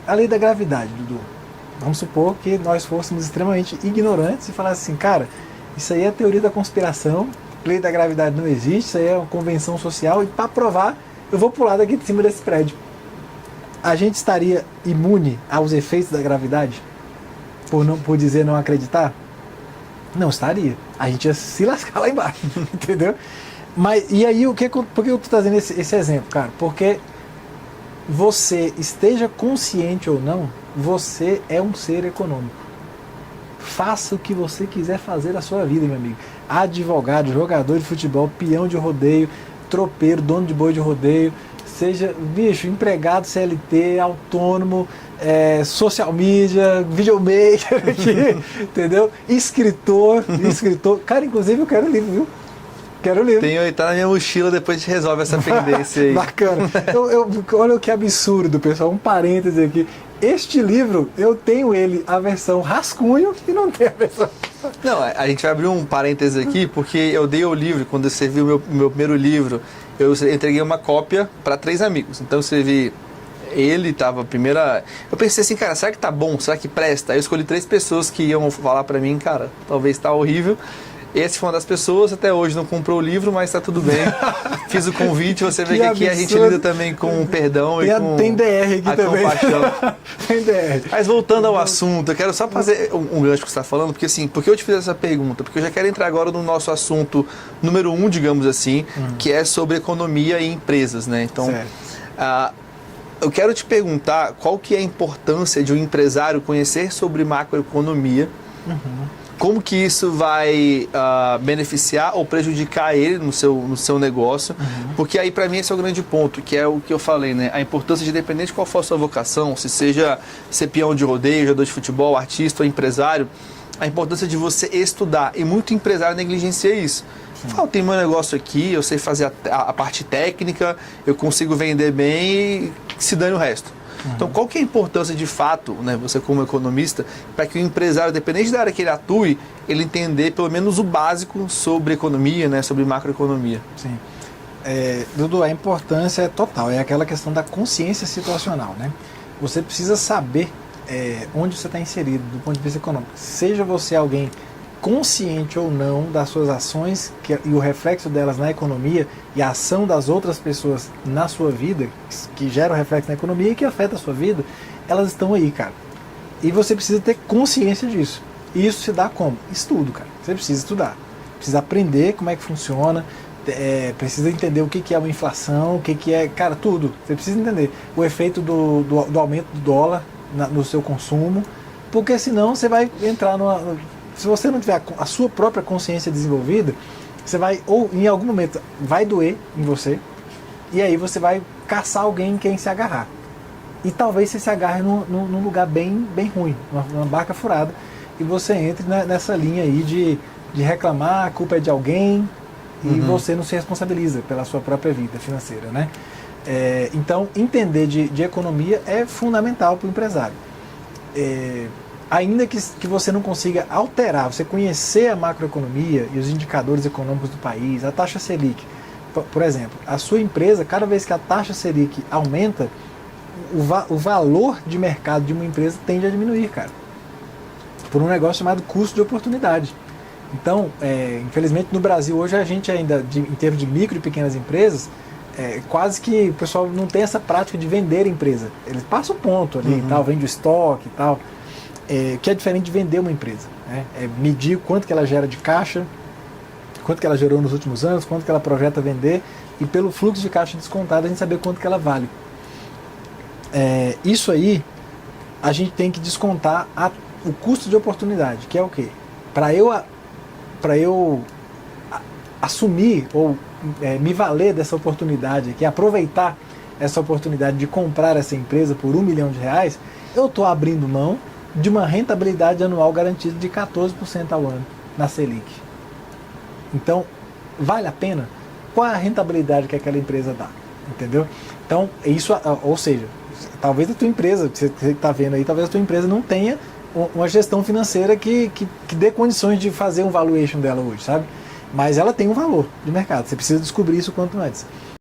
a lei da gravidade, Dudu. Vamos supor que nós fôssemos extremamente ignorantes e falassem assim, cara, isso aí é a teoria da conspiração, lei da gravidade não existe, isso aí é uma convenção social e para provar, eu vou pular daqui de cima desse prédio. A gente estaria imune aos efeitos da gravidade? Por dizer não acreditar? Não estaria. A gente ia se lascar lá embaixo, entendeu? Mas, e aí, por que eu estou trazendo esse exemplo, cara? Porque você esteja consciente ou não, você é um ser econômico. Faça o que você quiser fazer na sua vida, meu amigo. Advogado, jogador de futebol, peão de rodeio, tropeiro, dono de boi de rodeio, seja, bicho, empregado, CLT, autônomo, social media, videomaker aqui, entendeu? Escritor. Cara, inclusive eu quero livro, viu? Quero livro. Tá na minha mochila, depois a gente resolve essa pendência aí. Bacana. Olha que absurdo, pessoal. Um parêntese aqui. Este livro, eu tenho ele, a versão rascunho, e não tem a versão... Não, a gente vai abrir um parêntese aqui, porque eu dei o livro, quando eu escrevi o meu primeiro livro, eu entreguei uma cópia para 3 amigos. Então eu escrevi, ele estava a primeira... Eu pensei assim, cara, será que tá bom? Será que presta? Aí eu escolhi 3 pessoas que iam falar para mim, cara, talvez tá horrível. Esse foi uma das pessoas, até hoje não comprou o livro, mas tá tudo bem. Fiz o convite, você vê que aqui a gente lida também com perdão e com tem DR aqui a também. compaixão. Tem DR. Mas voltando ao assunto, eu quero só fazer um gancho que você está falando, porque assim, por que eu te fiz essa pergunta? Porque eu já quero entrar agora no nosso assunto número 1, digamos assim, que é sobre economia e empresas, né? Então, eu quero te perguntar qual que é a importância de um empresário conhecer sobre macroeconomia, como que isso vai beneficiar ou prejudicar ele no seu negócio, porque aí para mim esse é o grande ponto, que é o que eu falei, né? A importância de, independente de qual for a sua vocação, se seja ser peão de rodeio, jogador de futebol, artista ou empresário, a importância de você estudar, e muito empresário negligencia isso. Fala, tem meu negócio aqui, eu sei fazer a parte técnica, eu consigo vender bem e se dane o resto. Então, qual que é a importância de fato, né, você como economista, para que o empresário, dependente da área que ele atue, ele entender pelo menos o básico sobre economia, né, sobre macroeconomia? Sim. Dudu, a importância é total, é aquela questão da consciência situacional, né? Você precisa saber onde você está inserido do ponto de vista econômico. Seja você alguém consciente ou não das suas ações e o reflexo delas na economia e a ação das outras pessoas na sua vida, que gera o reflexo na economia e que afeta a sua vida, elas estão aí, cara. E você precisa ter consciência disso. E isso se dá como? Estudo, cara. Você precisa estudar. Precisa aprender como é que funciona, precisa entender o que é uma inflação, o que é... Cara, tudo. Você precisa entender o efeito do aumento do dólar no seu consumo, porque senão você vai entrar numa... Se você não tiver a sua própria consciência desenvolvida, você vai, ou em algum momento, vai doer em você, e aí você vai caçar alguém em quem se agarrar. E talvez você se agarre num lugar bem ruim, uma barca furada, e você entre nessa linha aí de reclamar, a culpa é de alguém, e você não se responsabiliza pela sua própria vida financeira, né? Então, entender de economia é fundamental para o empresário. Ainda que você não consiga alterar, você conhecer a macroeconomia e os indicadores econômicos do país, a taxa Selic, por exemplo, a sua empresa, cada vez que a taxa Selic aumenta, o valor de mercado de uma empresa tende a diminuir, cara, por um negócio chamado custo de oportunidade. Então, infelizmente no Brasil hoje a gente ainda, em termos de micro e pequenas empresas, quase que o pessoal não tem essa prática de vender empresa. Eles passam o ponto ali, e tal, vende o estoque e tal. Que é diferente de vender uma empresa, né? Medir quanto que ela gera de caixa, quanto que ela gerou nos últimos anos, quanto que ela projeta vender, e pelo fluxo de caixa descontado a gente saber quanto que ela vale. Isso aí a gente tem que descontar o custo de oportunidade, que é o quê? Para eu assumir ou me valer dessa oportunidade aqui, aproveitar essa oportunidade de comprar essa empresa por R$1 milhão, eu estou abrindo mão de uma rentabilidade anual garantida de 14% ao ano na Selic. Então, vale a pena? Qual é a rentabilidade que aquela empresa dá? Entendeu? Então, isso, ou seja, talvez a tua empresa, que você está vendo aí, talvez a tua empresa não tenha uma gestão financeira que dê condições de fazer um valuation dela hoje, sabe? Mas ela tem um valor de mercado, você precisa descobrir isso quanto antes.